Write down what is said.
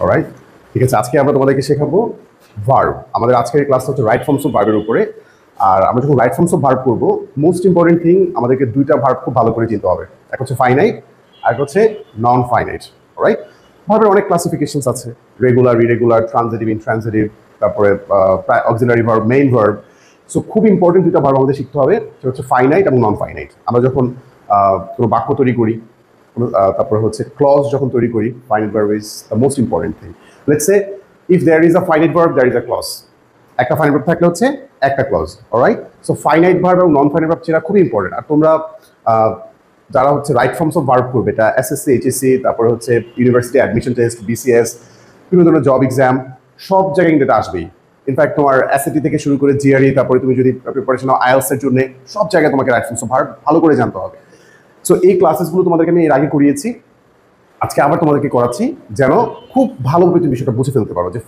Alright, ঠিক আছে। আজকে আমরা তোমাদেরকে শেখাবো ভার্ব। আমাদের আজকের ক্লাসটা হচ্ছে রাইট ফর্মস অফ ভার্বের উপরে। আর আমরা যখন রাইট ফর্মস অফ ভার্ব করবো, মোস্ট ইম্পর্টেন্ট থিং আমাদেরকে দুইটা ভার্ব খুব ভালো করে চিনতে হবে। এক হচ্ছে ফাইনাইট আর এক হচ্ছে নন ফাইনাইট। অলরাইট, ভার্বের অনেক ক্লাসিফিকেশনস আছে, রেগুলার, ইরেগুলার, ট্রানজিটিভ, ইনট্রানজিটিভ, তারপরে auxiliary verb, main verb. So খুব ইম্পর্টেন্ট দুইটা ভার্ব আমাদের শিখতে হবে, সেটা হচ্ছে ফাইনাইট এবং নন ফাইনাইট। আমরা যখন কোনো বাক্য তৈরি করি, তারপরে হচ্ছে ক্লজ যখন তৈরি করি, finite verb is the most important thing. Let's say if there is a finite verb, there is a clause. একটা ফাইনাইট ভার্ব থাকলে হচ্ছে একটা clause. Alright, so finite verb এবং নন ফাইনাইট ভার্ব সেটা খুবই ইম্পর্টেন্ট। আর তোমরা যারা হচ্ছে রাইট ফর্মস অফ ভার্ব করবে, এটা এসএসসি, এইচএসসি, তারপরে হচ্ছে ইউনিভার্সিটি অ্যাডমিশন টেস্ট, বিসিএস, বিভিন্ন ধরনের জব এক্সাম, সব জায়গায় কিন্তু এটা আসবেই। ইনফ্যাক্ট তোমার এসএটি থেকে শুরু করে জিআরই, তারপরে তুমি যদি প্রিপারেশন আইএলটিএস এর জন্য, সব জায়গায় তোমাকে রাইট ফর্মস অফ ভার্ব ভালো করে জানতে হবে। সো এই ক্লাসেসগুলো তোমাদেরকে আমি এর আগে করিয়েছি, আজকে আবার তোমাদেরকে করাচ্ছি, যেন খুব ভালোভাবে তুমি বিষয়টা বুঝে ফেলতে পারো যে